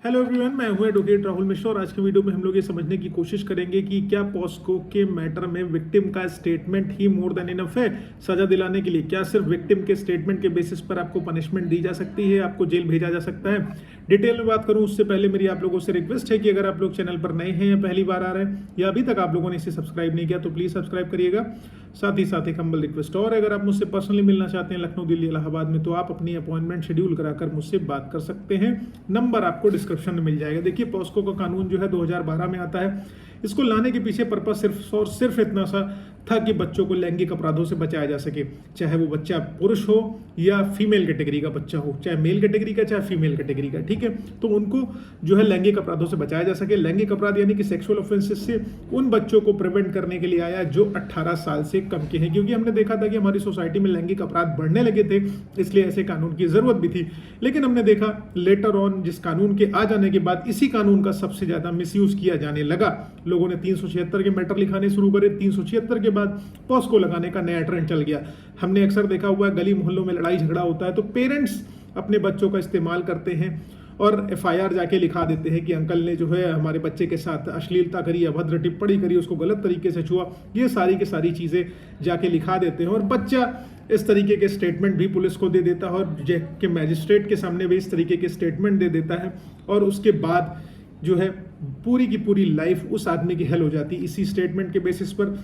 Hello everyone, मैं हूं advocate Rahul Mishra और आज की वीडियो में हम लोग ये समझने की कोशिश करेंगे कि क्या पॉस्को के मैटर में विक्टिम का स्टेटमेंट ही मोर देन इनफ है सजा दिलाने के लिए। क्या सिर्फ विक्टिम के स्टेटमेंट के बेसिस पर आपको पनिशमेंट दी जा सकती है, आपको जेल भेजा जा सकता है। डिटेल में बात करूं उससे पहले मेरी आप लोगों से रिक्वेस्ट है कि अगर आप लोग चैनल पर नए हैं या पहली बार आ रहे हैं या अभी तक आप लोगों ने इसे सब्सक्राइब नहीं किया तो प्लीज़ सब्सक्राइब करिएगा। साथ ही एक हम्बल रिक्वेस्ट और अगर आप मुझसे पर्सनली मिलना चाहते हैं लखनऊ, दिल्ली, इलाहाबाद में तो आप अपनी अपॉइंटमेंट शेड्यूल कराकर मुझसे बात कर सकते हैं। नंबर आपको डिस्क्रिप्शन में मिल जाएगा। देखिए, पॉस्को का कानून जो है 2012 में आता है। इसको लाने के पीछे पर्पज सिर्फ और सिर्फ इतना सा था कि बच्चों को लैंगिक अपराधों से बचाया जा सके, चाहे वो बच्चा पुरुष हो या फीमेल कैटेगरी का बच्चा हो, चाहे मेल कैटेगरी का चाहे फीमेल कैटेगरी का, ठीक है। तो उनको जो है लैंगिक अपराधों से बचाया जा सके। लैंगिक अपराध यानी कि सेक्सुअल ऑफेंसेस से उन बच्चों को प्रिवेंट करने के लिए आया जो 18 साल से कम के हैं, क्योंकि हमने देखा था कि हमारी सोसाइटी में लैंगिक अपराध बढ़ने लगे थे, इसलिए ऐसे कानून की जरूरत भी थी। लेकिन हमने देखा लेटर ऑन जिस कानून के आ जाने के बाद इसी कानून का सबसे ज्यादा मिसयूज किया जाने लगा। लोगों ने 376 के मैटर लिखाने शुरू करे। 376 के बाद पॉस्को लगाने का नया ट्रेंड चल गया। हमने अक्सर देखा हुआ है गली मोहल्लों में लड़ाई झगड़ा होता है तो पेरेंट्स अपने बच्चों का इस्तेमाल करते हैं और एफआईआर जाके लिखा देते हैं कि अंकल ने जो है हमारे बच्चे के साथ अश्लीलता करी, अभद्र टिप्पणी करी, उसको गलत तरीके से छुआ। ये सारी की सारी चीज़ें जाके लिखा देते हैं और बच्चा इस तरीके के स्टेटमेंट भी पुलिस को दे देता है और के मैजिस्ट्रेट के सामने भी इस तरीके के स्टेटमेंट दे देता है और उसके बाद जो है पूरी की पूरी लाइफ उस आदमी की हेल हो जाती है। इसी स्टेटमेंट के बेसिस पर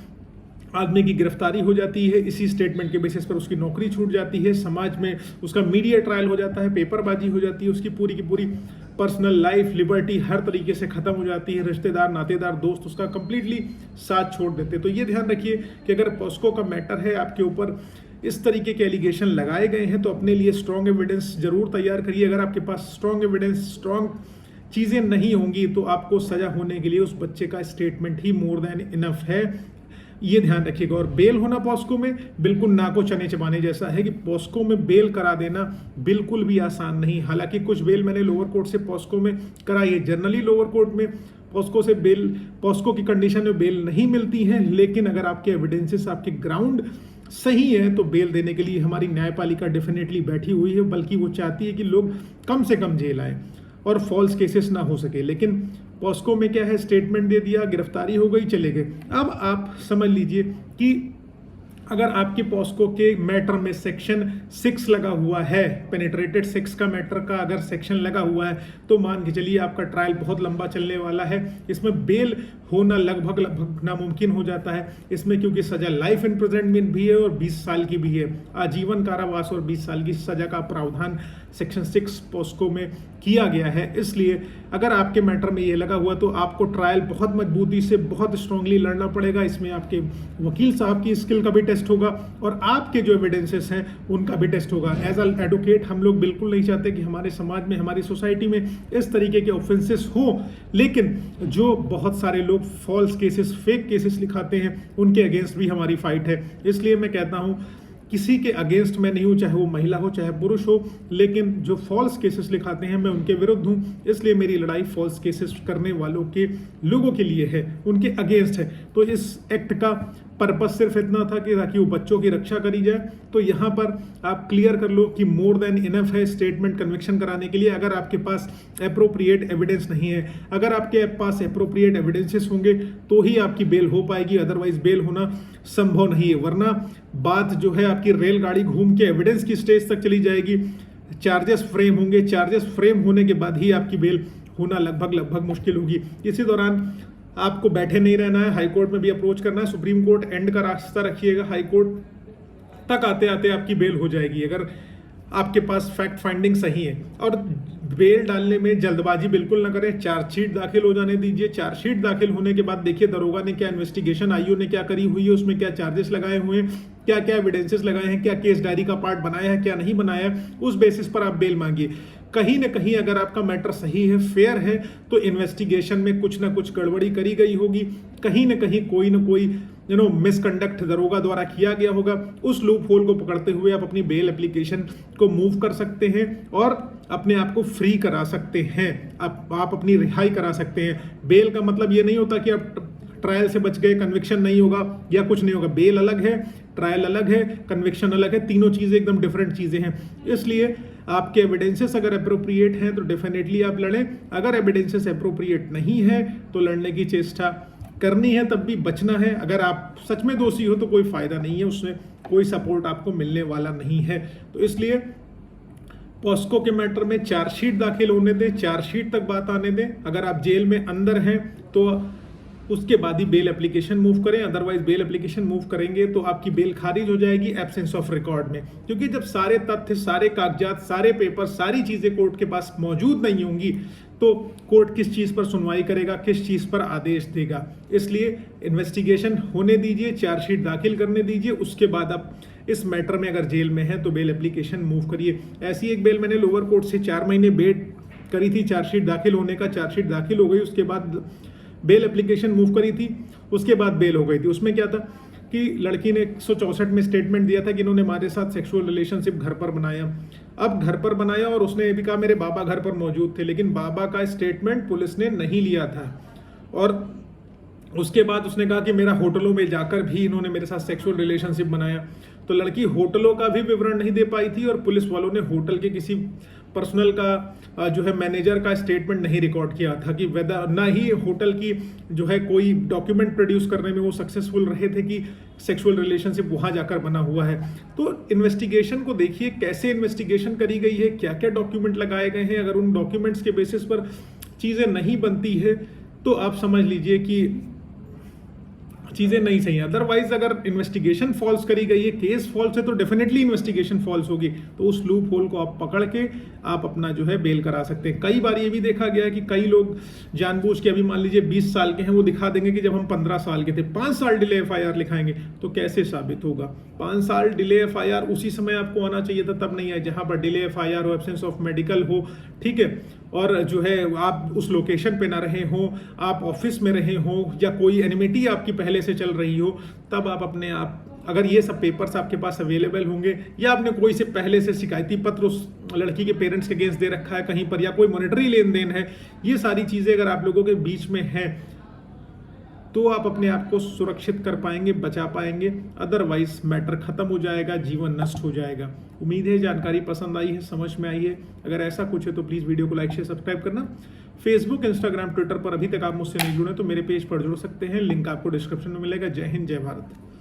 आदमी की गिरफ्तारी हो जाती है, इसी स्टेटमेंट के बेसिस पर उसकी नौकरी छूट जाती है, समाज में उसका मीडिया ट्रायल हो जाता है, पेपरबाजी हो जाती है, उसकी पूरी की पूरी पर्सनल लाइफ, लिबर्टी हर तरीके से खत्म हो जाती है। रिश्तेदार, नातेदार, दोस्त उसका कंप्लीटली साथ छोड़ देते। तो ये ध्यान रखिए कि अगर पॉस्को का मैटर है, आपके ऊपर इस तरीके के एलिगेशन लगाए गए हैं तो अपने लिए स्ट्रॉन्ग एविडेंस जरूर तैयार करिए। अगर आपके पास स्ट्रॉन्ग एविडेंस, स्ट्रॉन्ग चीज़ें नहीं होंगी तो आपको सजा होने के लिए उस बच्चे का स्टेटमेंट ही मोर देन इनफ है, ये ध्यान रखिएगा। और बेल होना पॉस्को में बिल्कुल नाको चने चबाने जैसा है कि पॉस्को में बेल करा देना बिल्कुल भी आसान नहीं। हालांकि कुछ बेल मैंने लोअर कोर्ट से पॉस्को में कराई है। जनरली लोअर कोर्ट में पॉस्को की कंडीशन में बेल नहीं मिलती है, लेकिन अगर आपके एविडेंसेस, आपके ग्राउंड सही है तो बेल देने के लिए हमारी न्यायपालिका डेफिनेटली बैठी हुई है। बल्कि वो चाहती है कि लोग कम से कम जेल आए और फॉल्स केसेस ना हो सके। लेकिन पॉस्को में क्या है, स्टेटमेंट दे दिया, गिरफ्तारी हो गई, चले गए। अब आप समझ लीजिए कि अगर आपके पॉस्को के मैटर में सेक्शन 6 लगा हुआ है, पेनिट्रेटेड सेक्स का मैटर का अगर सेक्शन लगा हुआ है तो मान के चलिए आपका ट्रायल बहुत लंबा चलने वाला है। इसमें बेल होना लगभग नामुमकिन हो जाता है इसमें, क्योंकि सजा लाइफ इम्प्रिजनमेंट भी है और 20 साल की भी है। आजीवन कारावास और 20 साल की सजा का प्रावधान सेक्शन 6 पॉस्को में किया गया है। इसलिए अगर आपके मैटर में ये लगा हुआ तो आपको ट्रायल बहुत मजबूती से, बहुत स्ट्रांगली लड़ना पड़ेगा। इसमें आपके वकील साहब की स्किल का भी टेस्ट होगा और आपके जो एविडेंसेस हैं उनका भी टेस्ट होगा। एज अ एडवोकेट हम लोग बिल्कुल नहीं चाहते कि हमारे समाज में, हमारी सोसाइटी में इस तरीके के ऑफेंसेस हो, लेकिन जो बहुत सारे लोग फॉल्स केसेस, फेक केसेस लिखाते हैं उनके अगेंस्ट भी हमारी फाइट है। इसलिए मैं कहता हूं किसी के अगेंस्ट मैं नहीं हूं, चाहे वो महिला हो चाहे पुरुष हो, लेकिन जो फॉल्स केसेस लिखाते हैं मैं उनके विरुद्ध हूं। इसलिए मेरी लड़ाई फॉल्स केसेस करने वालों के लोगों के लिए है, उनके अगेंस्ट है। तो इस एक्ट का पर्पस सिर्फ इतना था कि ताकि वो बच्चों की रक्षा करी जाए। तो यहाँ पर आप क्लियर कर लो कि मोर देन इनफ है स्टेटमेंट कन्विक्शन कराने के लिए, अगर आपके पास एप्रोप्रिएट एविडेंस नहीं है। अगर आपके पास एप्रोप्रिएट एविडेंसेस होंगे तो ही आपकी बेल हो पाएगी, अदरवाइज बेल होना संभव नहीं है। वरना बात जो है आपकी रेलगाड़ी घूम के एविडेंस की स्टेज तक चली जाएगी, चार्जेस फ्रेम होंगे, चार्जेस फ्रेम होने के बाद ही आपकी बेल होना लगभग मुश्किल होगी। इसी दौरान आपको बैठे नहीं रहना है, हाई कोर्ट में भी अप्रोच करना है। सुप्रीम कोर्ट एंड का रास्ता रखिएगा, हाई कोर्ट तक आते आते आपकी बेल हो जाएगी अगर आपके पास फैक्ट फाइंडिंग सही है। और बेल डालने में जल्दबाजी बिल्कुल ना करें, चार्जशीट दाखिल हो जाने दीजिए। चार्जशीट दाखिल होने के बाद देखिए दरोगा ने क्या इन्वेस्टिगेशन, आईओ ने क्या करी हुई है, उसमें क्या चार्जेस लगाए हुए हैं, क्या क्या एविडेंसेस लगाए हैं, क्या केस डायरी का पार्ट बनाया है, क्या नहीं बनाया है, उस बेसिस पर आप बेल मांगिए। कहीं ना कहीं अगर आपका मैटर सही है, फेयर है, तो इन्वेस्टिगेशन में कुछ ना कुछ गड़बड़ी करी गई होगी, कहीं ना कहीं कोई ना कोई मिसकंडक्ट दरोगा द्वारा किया गया होगा। उस लूप होल को पकड़ते हुए आप अपनी बेल एप्लीकेशन को मूव कर सकते हैं और अपने आप को फ्री करा सकते हैं, आप अपनी रिहाई करा सकते हैं। बेल का मतलब ये नहीं होता कि आप ट्रायल से बच गए, कन्विक्शन नहीं होगा या कुछ नहीं होगा। बेल अलग है, ट्रायल अलग है, कन्विक्शन अलग है, तीनों चीज़ें एकदम डिफरेंट चीज़ें हैं। इसलिए आपके एविडेंसेस अगर अप्रोप्रिएट हैं तो डेफिनेटली आप लड़ें, अगर एविडेंसेस अप्रोप्रिएट नहीं है तो लड़ने की चेष्टा करनी है, तब भी बचना है। अगर आप सच में दोषी हो तो कोई फायदा नहीं है, उसमें कोई सपोर्ट आपको मिलने वाला नहीं है। तो इसलिए पॉस्को के मैटर में चार्जशीट दाखिल होने दें, चार्जशीट तक बात आने दें। अगर आप जेल में अंदर हैं तो उसके बाद ही बेल एप्लीकेशन मूव करें, अदरवाइज बेल एप्लीकेशन मूव करेंगे तो आपकी बेल खारिज हो जाएगी एब्सेंस ऑफ रिकॉर्ड में, क्योंकि जब सारे तथ्य, सारे कागजात, सारे पेपर, सारी चीजें कोर्ट के पास मौजूद नहीं होंगी तो कोर्ट किस चीज पर सुनवाई करेगा, किस चीज पर आदेश देगा। इसलिए इन्वेस्टिगेशन होने दीजिए, चार्जशीट दाखिल करने दीजिए, उसके बाद आप इस मैटर में अगर जेल में है तो बेल एप्लीकेशन मूव करिए। ऐसी एक बेल मैंने लोअर कोर्ट से 4 महीने वेट करी थी चार्जशीट दाखिल होने का, चार्जशीट दाखिल हो गई, उसके बाद बेल एप्लीकेशन मूव करी थी, उसके बाद बेल हो गई थी। उसमें क्या था कि लड़की ने 164 में स्टेटमेंट दिया था कि इन्होंने हमारे साथ सेक्सुअल रिलेशनशिप घर पर बनाया। अब घर पर बनाया और उसने ये भी कहा मेरे बाबा घर पर मौजूद थे, लेकिन बाबा का स्टेटमेंट पुलिस ने नहीं लिया था। और उसके बाद उसने कहा कि मेरा होटलों में जाकर भी इन्होंने मेरे साथ सेक्सुअल रिलेशनशिप बनाया। तो लड़की होटलों का भी विवरण नहीं दे पाई थी और पुलिस वालों ने होटल के किसी पर्सनल का जो है मैनेजर का स्टेटमेंट नहीं रिकॉर्ड किया था कि वेदर, ना ही होटल की जो है कोई डॉक्यूमेंट प्रोड्यूस करने में वो सक्सेसफुल रहे थे कि सेक्सुअल रिलेशनशिप वहाँ जाकर बना हुआ है। तो इन्वेस्टिगेशन को देखिए कैसे इन्वेस्टिगेशन करी गई है, क्या क्या डॉक्यूमेंट लगाए गए हैं। अगर उन डॉक्यूमेंट्स के बेसिस पर चीज़ें नहीं बनती है तो आप समझ लीजिए कि चीजें नहीं सही है। अदरवाइज अगर इन्वेस्टिगेशन फॉल्स करी गई है, केस फॉल्स है, तो डेफिनेटली इन्वेस्टिगेशन फॉल्स होगी। तो उस लूप होल को आप पकड़ के आप अपना जो है बेल करा सकते हैं। कई बार ये भी देखा गया है कि कई लोग जानबूझ के, अभी मान लीजिए 20 साल के हैं, वो दिखा देंगे कि जब हम 15 साल के थे, 5 साल डिले FIR लिखाएंगे, तो कैसे साबित होगा? 5 साल डिले FIR उसी समय आपको आना चाहिए था, तब नहीं आए जहां पर डिले FIR हो, एब्सेंस ऑफ मेडिकल हो, ठीक है, और जो है आप उस लोकेशन पे ना रहे हो, आप ऑफिस में रहे हो या कोई एनिमिटी आपकी पहले से चल रही हो, तब आप अपने आप, अगर ये सब पेपर्स आपके पास अवेलेबल होंगे या आपने कोई से पहले से शिकायती पत्र उस लड़की के पेरेंट्स के अगेंस्ट दे रखा है कहीं पर, या कोई मॉनेटरी लेन देन है, ये सारी चीज़ें अगर आप लोगों के बीच में हैं तो आप अपने आप को सुरक्षित कर पाएंगे, बचा पाएंगे। अदरवाइज मैटर खत्म हो जाएगा, जीवन नष्ट हो जाएगा। उम्मीद है जानकारी पसंद आई है, समझ में आई है। अगर ऐसा कुछ है तो प्लीज़ वीडियो को लाइक शेयर सब्सक्राइब करना। फेसबुक, इंस्टाग्राम, ट्विटर पर अभी तक आप मुझसे नहीं जुड़े तो मेरे पेज पर जुड़ सकते हैं, लिंक आपको डिस्क्रिप्शन में मिलेगा। जय हिंद, जय भारत।